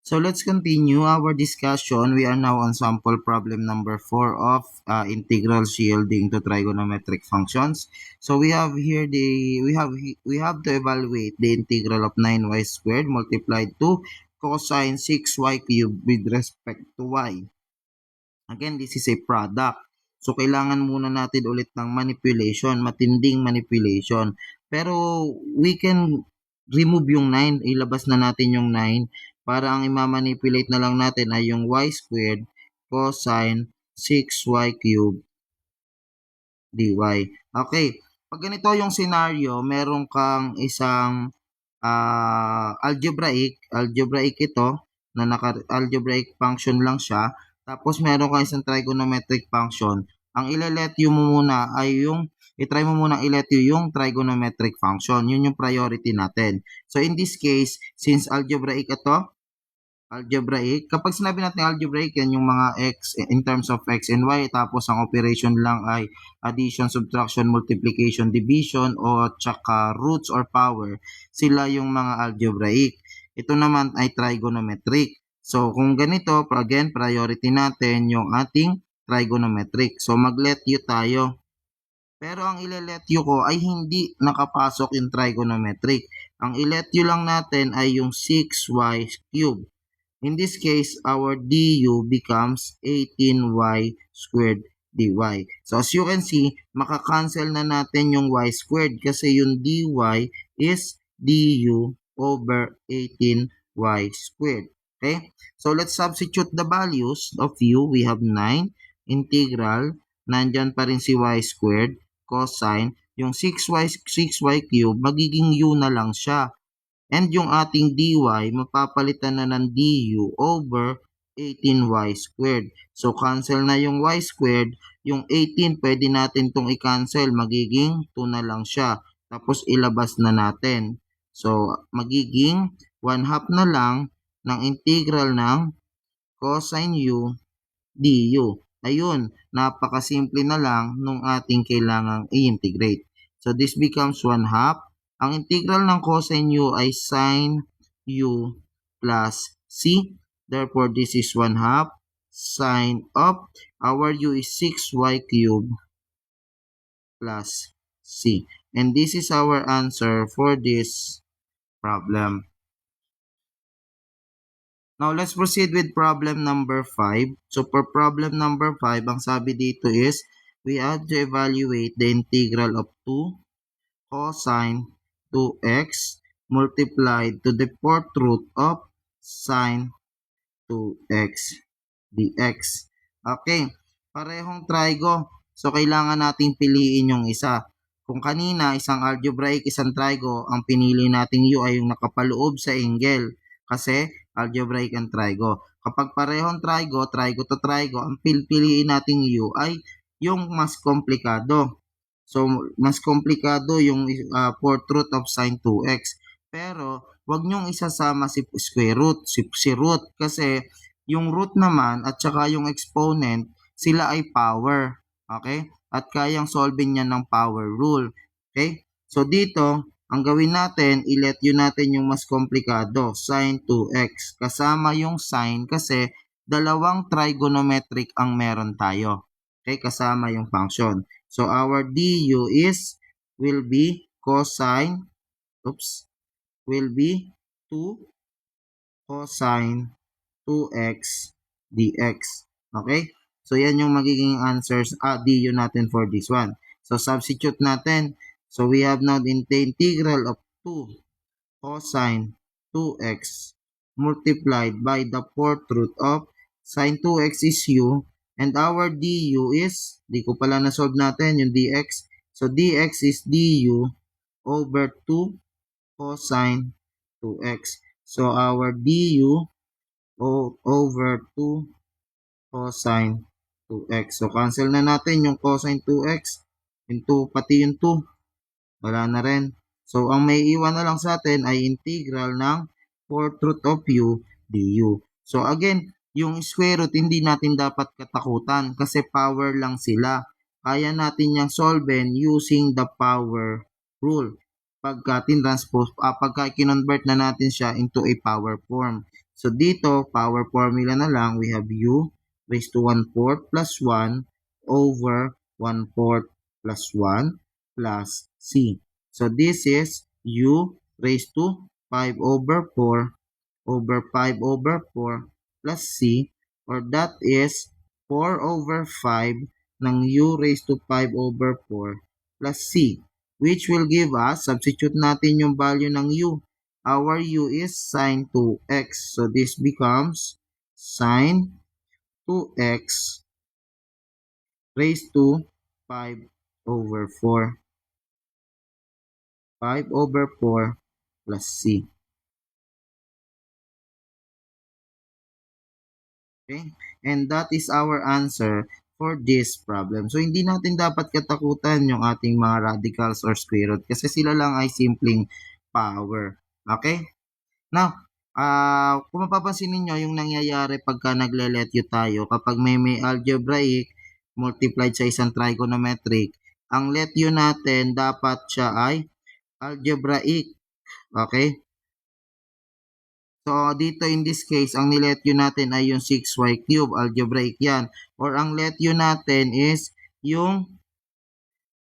So let's continue our discussion. We are now on sample problem number 4 of integral shielding to trigonometric functions. So we have here we have to evaluate the integral of 9y squared multiplied to cosine 6y cubed with respect to y. Again, this is a product. So kailangan muna natin ulit ng manipulation, matinding manipulation. Pero we can remove yung 9, ilabas na natin yung 9 para ang imamanipulate na lang natin ay yung y squared cosine 6y cubed dy. Okay, pag ganito yung scenario, meron kang isang algebraic ito, na algebraic function lang siya, tapos meron kang isang trigonometric function. Ang ile-let you mo muna ay i-try mo muna i-let you yung trigonometric function. Yun yung priority natin. So in this case, since algebraic ito, kapag sinabi natin algebraic, yan yung mga x in terms of x and y, tapos ang operation lang ay addition, subtraction, multiplication, division, o tsaka roots or power. Sila yung mga algebraic. Ito naman ay trigonometric. So kung ganito, again, priority natin yung ating trigonometric. So mag-let you tayo. Pero ang ile-let you ko ay hindi nakapasok yung trigonometric. Ang ile-let you lang natin ay yung 6y cubed. In this case, our du becomes 18y squared dy. So as you can see, makakancel na natin yung y squared kasi yung dy is du over 18y squared. Okay? So let's substitute the values of u. We have 9 integral, nandyan pa rin si y squared, cosine, yung 6y cubed, magiging u na lang siya. And yung ating dy, mapapalitan na ng du over 18y squared. So, cancel na yung y squared. Yung 18, pwede natin itong i-cancel. Magiging 2 na lang siya. Tapos, ilabas na natin. So, magiging 1/2 na lang ng integral ng cosine u du. Ayun, napakasimple na lang nung ating kailangang i-integrate. So, this becomes 1/2. Ang integral ng cosine u ay sine u plus c. Therefore, this is 1/2 sine of our u is 6y cubed plus c. And this is our answer for this problem. Now, let's proceed with problem number 5. So, for problem number 5, ang sabi dito is, we have to evaluate the integral of 2 cosine 2x multiplied to the 4th root of sine 2x dx. Okay, parehong trigo. So, kailangan nating piliin yung isa. Kung kanina, isang algebraic, isang trigo, ang pinili nating u ay yung nakapaloob sa angle. Kasi, algebraic and trigo. Kapag parehong trigo to trigo, ang piliin nating u ay yung mas komplikado. So, mas komplikado yung 4th root of sine 2x. Pero, wag nyong isasama si square root, si root. Kasi, yung root naman at saka yung exponent, sila ay power. Okay? At kayang solving yan ng power rule. Okay? So, dito, ang gawin natin, i-let you natin yung mas komplikado, sine 2x. Kasama yung sine kasi dalawang trigonometric ang meron tayo. Okay? Kasama yung function. So, our du will be cosine, will be 2 cosine 2x dx. Okay? So, yan yung magiging answers, du natin for this one. So, substitute natin. So, we have now the integral of 2 cosine 2x multiplied by the 4th root of sine 2x is u. And our du is, di ko pala na-solve natin yung dx. So, dx is du over 2 cosine 2x. So, our du over 2 cosine 2x. So, cancel na natin yung cosine 2x. Yung 2, pati yung 2. Wala na rin. So, ang may iwan na lang sa atin ay integral ng 4th root of u du. So, again, yung square root, hindi natin dapat katakutan kasi power lang sila. Kaya natin yung solven using the power rule. Pagka kinonvert na natin siya into a power form. So dito, power formula na lang, we have u raised to 1/4 plus 1 over 1/4 plus 1 plus c. So this is u raised to 5 over 4 over 5 over 4 plus c, or that is 4 over 5 ng u raised to 5 over 4 plus c, which will give us, substitute natin yung value ng u. Our u is sine 2x. So this becomes sine 2x raised to 5 over 4. 5 over 4 plus c. Okay? And that is our answer for this problem. So, hindi natin dapat katakutan yung ating mga radicals or square root kasi sila lang ay simpleng power. Okay? Now, kung mapapansin ninyo yung nangyayari pagka nagle-LETU tayo, kapag may algebraic multiplied sa isang trigonometric, ang LETU natin dapat siya ay algebraic. Okay? So, dito in this case, ang niletyo natin ay yung 6y cube, algebraic yan. Or ang letyo natin is yung,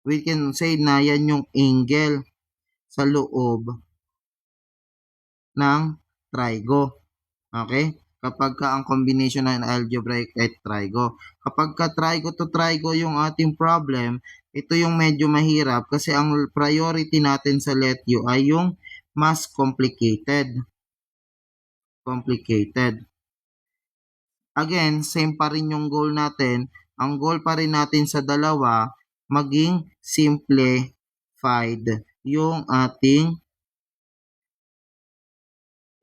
we can say na yan yung angle sa loob ng trigo. Okay? Kapag ka ang combination ng algebraic at trigo. Kapag ka trigo to trigo yung ating problem, ito yung medyo mahirap kasi ang priority natin sa letyo ay yung mas complicated. Again, same pa rin yung goal natin. Ang goal pa rin natin sa dalawa, maging simplified yung ating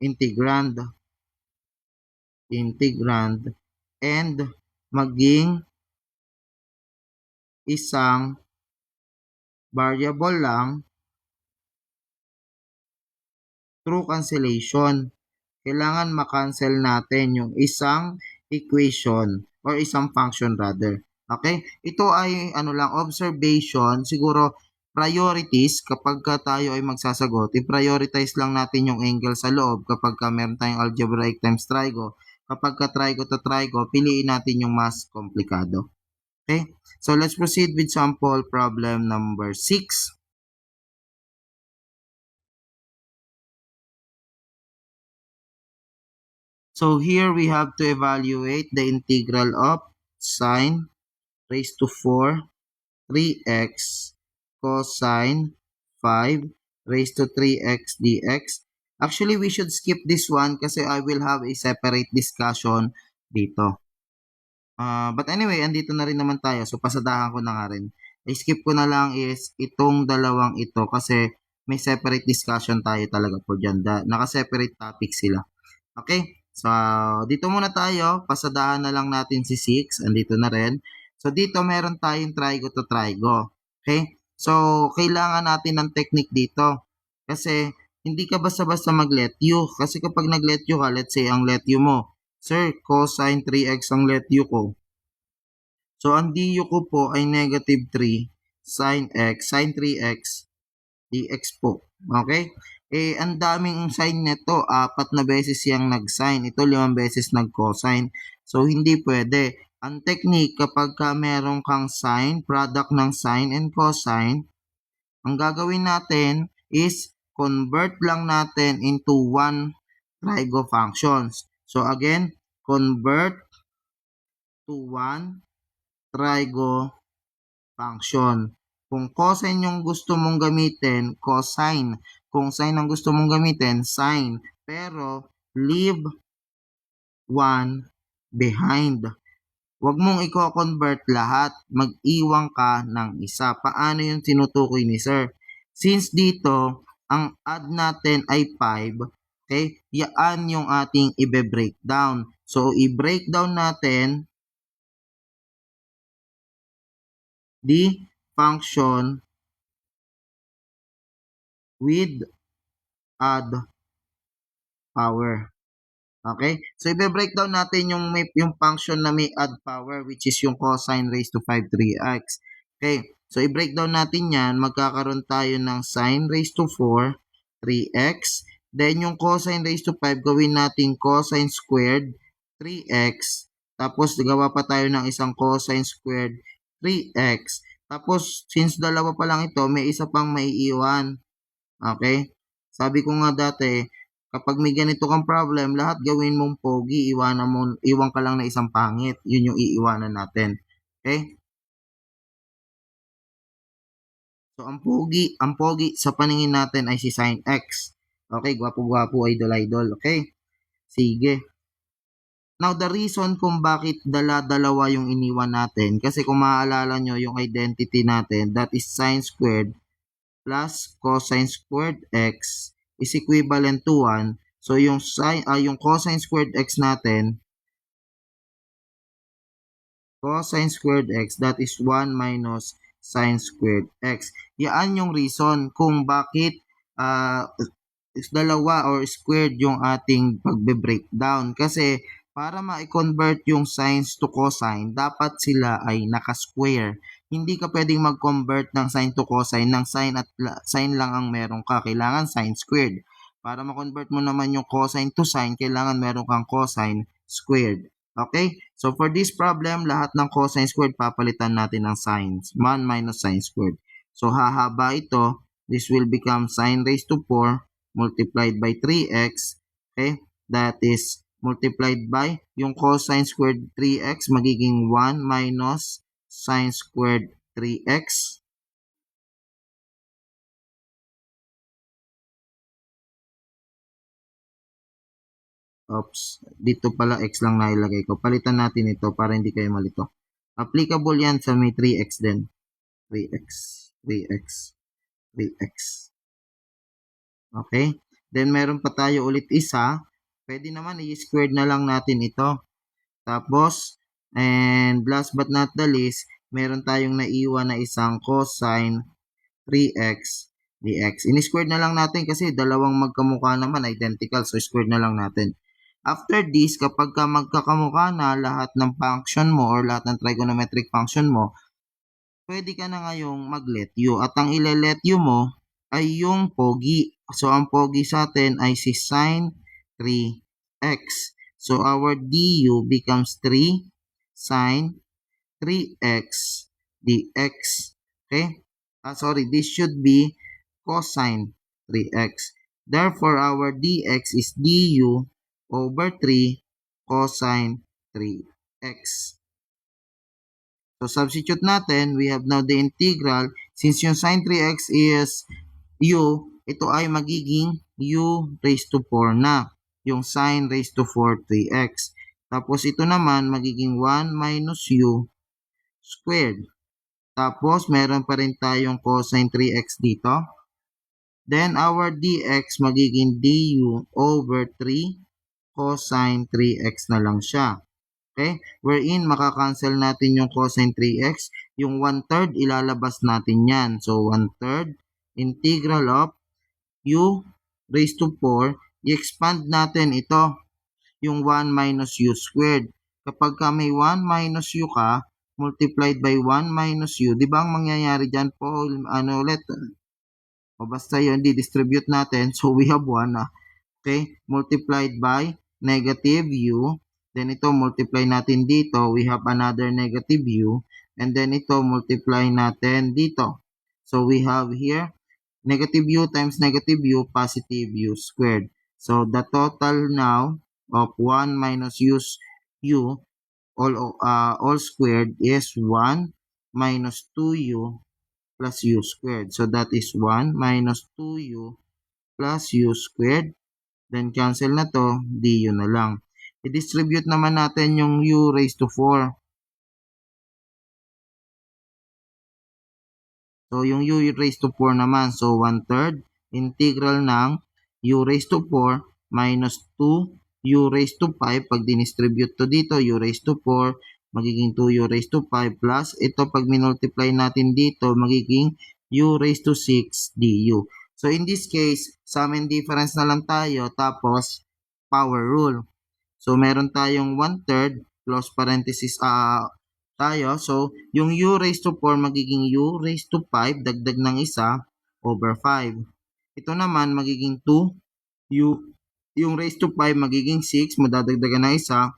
integrand and maging isang variable lang through cancellation. Kailangan makancel natin yung isang equation or isang function rather. Okay? Ito ay observation, siguro priorities kapag tayo ay magsasagot. I-prioritize lang natin yung angle sa loob kapag meron tayong algebraic times trigo. Kapag trigo to trigo, piliin natin yung mas komplikado. Okay? So let's proceed with sample problem number 6. So here we have to evaluate the integral of sine raised to 4 3x cosine 5 raised to 3x dx. Actually, we should skip this one kasi I will have a separate discussion dito. But anyway, andito na rin naman tayo. So, pasadahan ko na nga rin. I-skip ko na lang is itong dalawang ito kasi may separate discussion tayo talaga po dyan. Naka-separate topic sila. Okay? So, dito muna tayo. Pasadahan na lang natin si 6. Andito na rin. So, dito meron tayong trigo to trigo. Okay? So, kailangan natin ng technique dito. Kasi, hindi ka basta-basta mag-LETU. Kasi kapag nag-LETU ka, let's say, ang LETU mo, sir, cosine 3x ang LETU ko. So, ang DU ko po ay negative 3 sin 3x dx po. Okay? Ang daming sign nito, 4 na beses siyang nag-sin. Ito 5 beses nag-cosine. So, hindi pwede. Ang technique, kapag meron kang sine, product ng sine and cosine, ang gagawin natin is convert lang natin into one trigo functions. So, again, convert to one trigo function. Kung cosine yung gusto mong gamitin, cosine. Kung sine ang gusto mong gamitin, sine. Pero, leave one behind. Huwag mong i-convert lahat. Mag-iwan ka ng isa. Paano yung tinutukoy ni sir? Since dito, ang add natin ay 5, okay? Yan yung ating i-breakdown. So, i-breakdown natin the function with add power. Okay? So, i-breakdown natin yung function na may add power, which is yung cosine raised to 5 3x. Okay? So, i-breakdown natin yan. Magkakaroon tayo ng sine raised to 4 3x Then yung cosine raised to 5, gawin natin cosine squared 3x. Tapos gawa pa tayo ng isang cosine squared 3x. Tapos since dalawa pa lang ito, may isa pang maiiwan. Okay? Sabi ko nga dati, kapag may ganito kang problem, lahat gawin mong pogi, iwan ka lang na isang pangit. Yun yung iiwanan natin. Okay? So ang pogi sa paningin natin ay si sin x. Okay, gwapo-gwapo, idol-idol. Okay? Sige. Now, the reason kung bakit dala-dalawa yung iniwan natin, kasi kung maaalala nyo yung identity natin, that is sin squared plus cosine squared x is equivalent to 1. So, yung cosine squared x natin, cosine squared x, that is 1 minus sin squared x. Yan yung reason kung bakit dalawa or squared yung ating pagbe-breakdown. Kasi para ma-convert yung sines to cosine, dapat sila ay naka-square. Hindi ka pwedeng mag-convert ng sine to cosine ng sine lang ang meron ka. Kailangan sine squared. Para ma-convert mo naman yung cosine to sine, kailangan meron kang cosine squared. Okay? So for this problem, lahat ng cosine squared papalitan natin ng sines. 1 minus sine squared. So hahaba ito. This will become sine raised to 4 multiplied by 3x. Okay? That is multiplied by yung cosine squared 3x magiging 1 minus sine squared 3x. Oops, dito pala x lang nailagay ko. Palitan natin ito para hindi kayo malito. Applicable yan sa may 3x din. 3x, 3x, 3x. Okay? Then meron pa tayo ulit isa. Pwede naman i-squared na lang natin ito. Tapos, and last but not the least, meron tayong naiwan na isang cosine 3x dx. Ini-squared na lang natin kasi dalawang magkamukha naman, identical. So, squared na lang natin. After this, kapag ka magkakamukha na lahat ng function mo or lahat ng trigonometric function mo, pwede ka na ngayong mag-let u. At ang ile-let u mo ay yung pogi. So, ang pogi sa atin ay si sin 3x. So, our du becomes 3 sin 3x dx. Okay? Sorry, this should be cosine 3x. Therefore, our dx is du over 3 cosine 3x. So, substitute natin, we have now the integral. Since yung sin 3x is u, ito ay magiging u raised to 4 na. Yung sin raised to 4 3x. Tapos ito naman magiging 1 minus u squared. Tapos meron pa rin tayong cosine 3x dito. Then our dx magiging du over 3 cosine 3x na lang siya. Okay? Wherein makakancel natin yung cosine 3x. Yung 1/3 ilalabas natin yan. So 1/3 integral of u raised to 4. I-expand natin ito. Yung 1 minus u squared. Kapag ka may 1 minus u ka, multiplied by 1 minus u, di ba ang mangyayari dyan po, ulit, o basta yun, di-distribute natin, so we have 1 na, okay, multiplied by negative u, then ito multiply natin dito, we have another negative u, and then ito multiply natin dito, so we have here, negative u times negative u, positive u squared, so the total now of 1 minus u all squared is 1 minus 2u plus u squared. So that is 1 minus 2u plus u squared. Then cancel na to, du na lang. I-distribute naman natin yung u raised to 4. So yung u raised to 4 naman. So 1/3 integral ng u raised to 4 minus 2 u raised to 5. Pag dinistribute to dito, u raised to 4, magiging 2u raised to 5 plus ito pag minultiply natin dito, magiging u raised to 6 du. So in this case, sum and difference na lang tayo tapos power rule. So meron tayong 1/3 close parenthesis tayo. So yung u raised to 4 magiging u raised to 5 dagdag ng isa over 5. Ito naman magiging 2 yung raised to 5 magiging 6, madadagdagan na isa,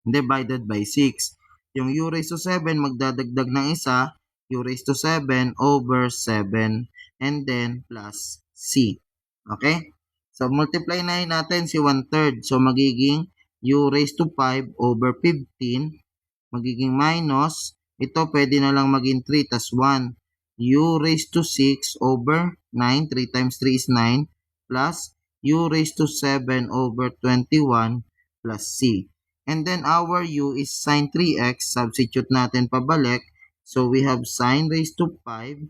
divided by 6. Yung u raised to 7, magdadagdag ng isa, u raised to 7 over 7, and then plus c. Okay? So, multiply na natin si 1/3. So, magiging u raised to 5 over 15, magiging minus, ito pwede na lang maging 3 tas 1. U raised to 6 over 9, 3 times 3 is 9, plus u raised to 7 over 21 plus c. And then our u is sine 3x, substitute natin pabalik. So we have sine raised to 5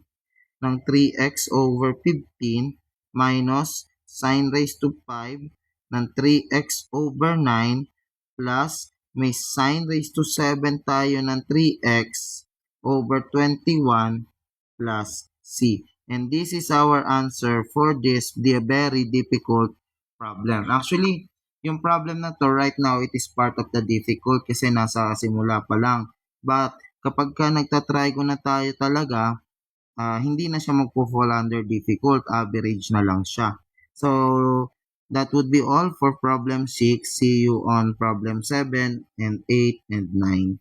ng 3x over 15 minus sine raised to 5 ng 3x over 9 plus may sine raised to 7 tayo ng 3x over 21 plus c. And this is our answer for this very difficult problem. Actually, yung problem na to right now, it is part of the difficult kasi nasa simula pa lang. But kapag ka nagtatry ko na tayo talaga, hindi na siya magpo-fall under difficult, average na lang siya. So, that would be all for problem 6. See you on problem 7 and 8 and 9.